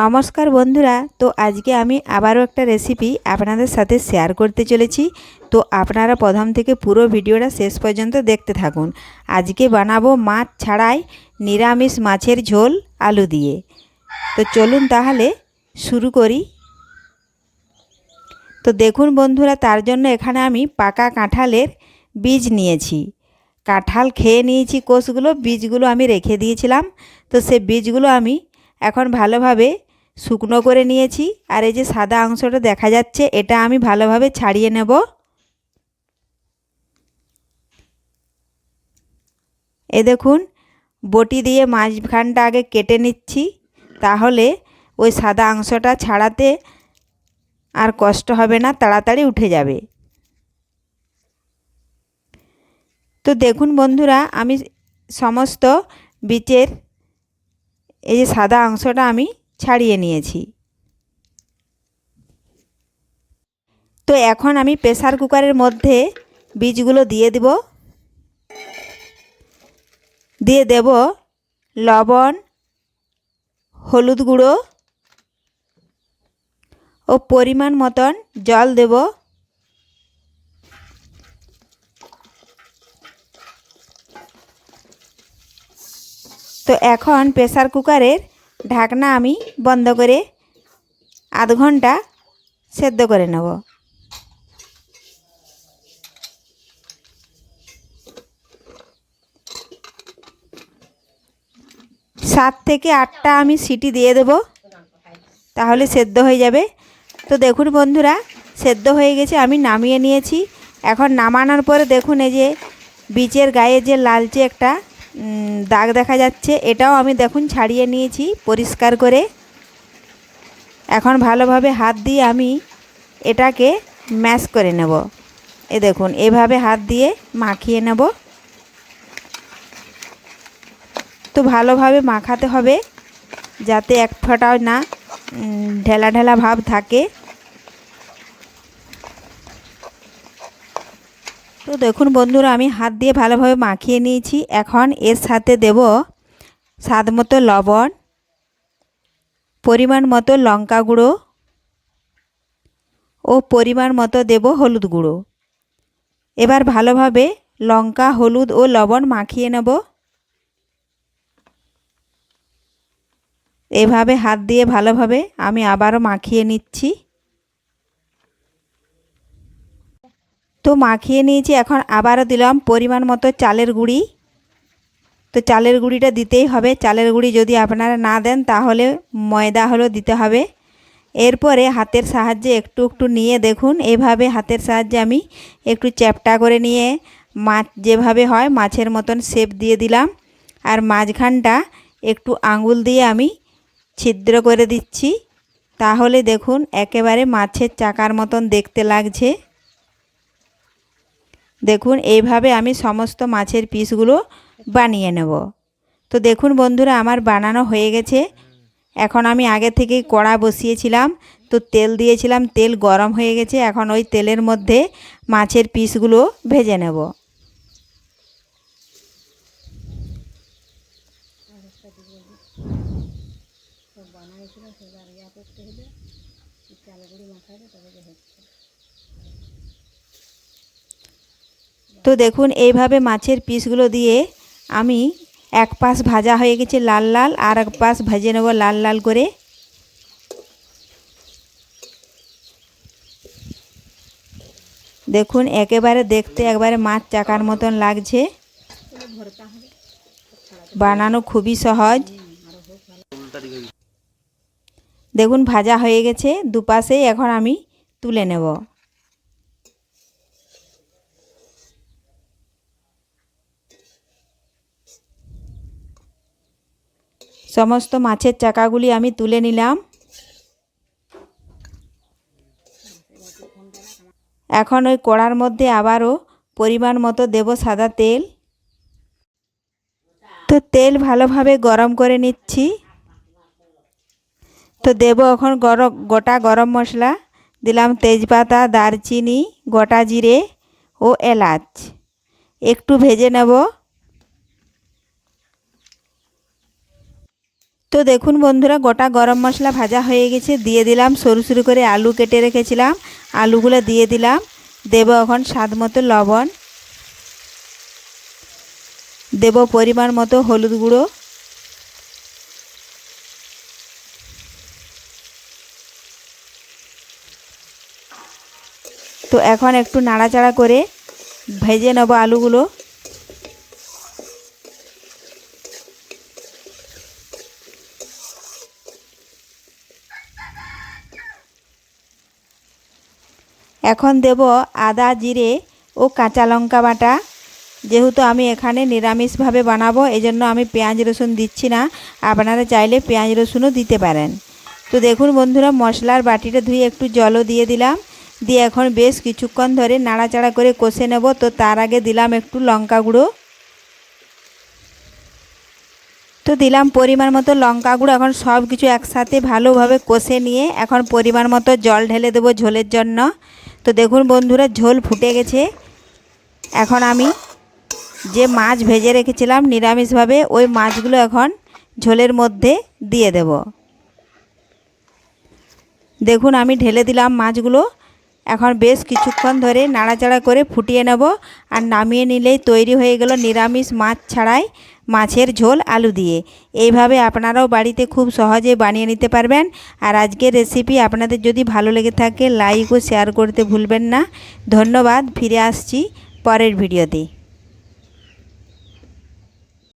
নমস্কার বন্ধুরা, তো আজকে আমি আবারও একটা রেসিপি আপনাদের সাথে শেয়ার করতে চলেছি। তো আপনারা প্রথম থেকে পুরো ভিডিওটা শেষ পর্যন্ত দেখতে থাকুন। আজকে বানাবো মাছ ছাড়াই নিরামিষ মাছের ঝোল আলু দিয়ে। তো চলুন তাহলে শুরু করি। তো দেখুন বন্ধুরা, তার জন্য এখানে আমি পাকা কাঁঠালের বীজ নিয়েছি। কাঁঠাল খেয়ে নিয়েছি কোষগুলো, বীজগুলো আমি রেখে দিয়েছিলাম। তো সে বীজগুলো আমি এখন ভালোভাবে শুকনো করে নিয়েছি। আর এই যে সাদা অংশটা দেখা যাচ্ছে, এটা আমি ভালোভাবে ছাড়িয়ে নেব। এ দেখুন, বটি দিয়ে মাঝখানটা আগে কেটে নিচ্ছি, তাহলে ওই সাদা অংশটা ছাড়াতে আর কষ্ট হবে না, তাড়াতাড়ি উঠে যাবে। তো দেখুন বন্ধুরা, আমি সমস্ত বীজের এই যে সাদা অংশটা আমি ছাড়িয়ে নিয়েছি। তো এখন আমি প্রেসার কুকারের মধ্যে বীজগুলো দিয়ে দেব লবণ, হলুদ গুঁড়ো ও পরিমাণ মতন জল দেব। তো এখন প্রেসার কুকারের ঢাকনা আমি বন্ধ করে আধ ঘন্টা সেদ্ধ করে নেব। 7 থেকে 8টা আমি সিটি দিয়ে দেব, তাহলে সেদ্ধ হয়ে যাবে। তো দেখুন বন্ধুরা, সেদ্ধ হয়ে গেছে, আমি নামিয়ে নিয়েছি। এখন নামানোর পরে দেখুন, এই যে বীজের গায়ে যে লালচে একটা দাগ দেখা যাচ্ছে, এটাও আমি দেখুন ছাড়িয়ে নিয়েছি পরিষ্কার করে। এখন ভালোভাবে হাত দিয়ে আমি এটাকে ম্যাশ করে নেব। এ দেখুন, এভাবে হাত দিয়ে মাখিয়ে নেব। তো ভালোভাবে মাখাতে হবে, যাতে এক ফোঁটাও না ঢেলা ঢেলা ভাব থাকে। তো দেখুন বন্ধুরা, আমি হাত দিয়ে ভালোভাবে মাখিয়ে নিয়েছি। এখন এর সাথে দেব স্বাদ মতো লবণ, পরিমাণ মতো লঙ্কা গুঁড়ো ও পরিমাণ মতো দেব হলুদ গুঁড়ো। এবার ভালোভাবে লঙ্কা, হলুদ ও লবণ মাখিয়ে নেব। এভাবে হাত দিয়ে ভালোভাবে আমি আবারও মাখিয়ে নিচ্ছি। তো মাখিয়ে নিয়েছি, এখন আবারও দিলাম পরিমাণ মতো চালের গুঁড়ি। তো চালের গুঁড়িটা দিতেই হবে, চালের গুঁড়ি যদি আপনারা না দেন তাহলে ময়দা হলেও দিতে হবে। এরপরে হাতের সাহায্যে একটু একটু নিয়ে দেখুন, এইভাবে হাতের সাহায্যে আমি একটু চ্যাপ্টা করে নিয়ে মাছ যেভাবে হয় মাছের মতন শেপ দিয়ে দিলাম। আর মাঝখানটা একটু আঙুল দিয়ে আমি ছিদ্র করে দিচ্ছি, তাহলে দেখুন একেবারে মাছের চাকার মতন দেখতে লাগছে। দেখুন এইভাবে আমি সমস্ত মাছের পিসগুলো বানিয়ে নেব। তো দেখুন বন্ধুরা, আমার বানানো হয়ে গেছে। এখন আমি আগে থেকেই কড়া বসিয়েছিলাম, তো তেল দিয়েছিলাম, তেল গরম হয়ে গেছে। এখন ওই তেলের মধ্যে মাছের পিসগুলো ভেজে নেব। তো দেখুন এইভাবে মাছের পিসগুলো দিয়ে আমি এক পাশ ভাজা হয়ে গেছে লাল লাল, আর এক পাশ ভেজে নেব লাল লাল করে। দেখুন একেবারে দেখতে একবারে মাছ চাকার মতন লাগছে। বানানো খুবই সহজ। দেখুন ভাজা হয়ে গেছে দুপাশেই, এখন আমি তুলে নেব। সমস্ত মাছের চাকাগুলি আমি তুলে নিলাম। এখন ওই কড়ার মধ্যে আবারও পরিমাণ মতো দেব সাদা তেল। তো তেল ভালোভাবে গরম করে নিচ্ছি। তো দেব এখন গোটা গরম মশলা, দিলাম তেজপাতা, দারচিনি, গোটা জিরে ও এলাচ। একটু ভেজে নেব। তো তো দেখুন বন্ধুরা, গোটা গরম মশলা ভাজা হয়ে গেছে। দিয়ে দিলাম সরু সরু করে আলু কেটে রেখেছিলাম, আলুগুলো দিয়ে দিলাম। দেব এখন স্বাদ মতো লবণ, দেব পরিমাণ মতো হলুদ গুঁড়ো, তো এখন একটু নাড়াচাড়া করে ভেজে নেব আলুগুলো। এখন দেব আদা জিরে ও কাঁচা লঙ্কা বাটা। যেহেতু আমি এখানে নিরামিষভাবে বানাবো, এজন্য আমি পেঁয়াজ রসুন দিচ্ছি না, আপনারা চাইলে পেঁয়াজ রসুনও দিতে পারেন। তো দেখুন বন্ধুরা, মশলার বাটিটা ধুয়ে একটু জলও দিয়ে দিলাম। দিয়ে এখন বেশ কিছুক্ষণ ধরে নাড়াচাড়া করে কষে নেব। তো তার আগে দিলাম একটু লঙ্কা গুঁড়ো, তো দিলাম পরিমাণ মতো লঙ্কা গুঁড়ো। এখন সব কিছু একসাথে ভালোভাবে কষে নিয়ে এখন পরিমাণ মতো জল ঢেলে দেবো ঝোলের জন্য। তো দেখুন বন্ধুরা, ঝোল ফুটে গেছে। এখন আমি যে মাছ ভেজে রেখেছিলাম নিরামিষভাবে, ওই মাছগুলো এখন ঝোলের মধ্যে দিয়ে দেব। দেখুন আমি ঢেলে দিলাম মাছগুলো। এখন বেশ কিছুক্ষণ ধরে নাড়াচাড়া করে ফুটিয়ে নেব। আর নামিয়ে নিলেই তৈরি হয়ে গেল নিরামিষ মাছ ছাড়াই মাছের ঝোল আলু দিয়ে। এইভাবে আপনারাও বাড়িতে খুব সহজে বানিয়ে নিতে পারবেন। আর আজকের রেসিপি আপনাদের যদি ভালো লেগে থাকে লাইক ও শেয়ার করতে ভুলবেন না। ধন্যবাদ। ফিরে আসছি পরের ভিডিওতে।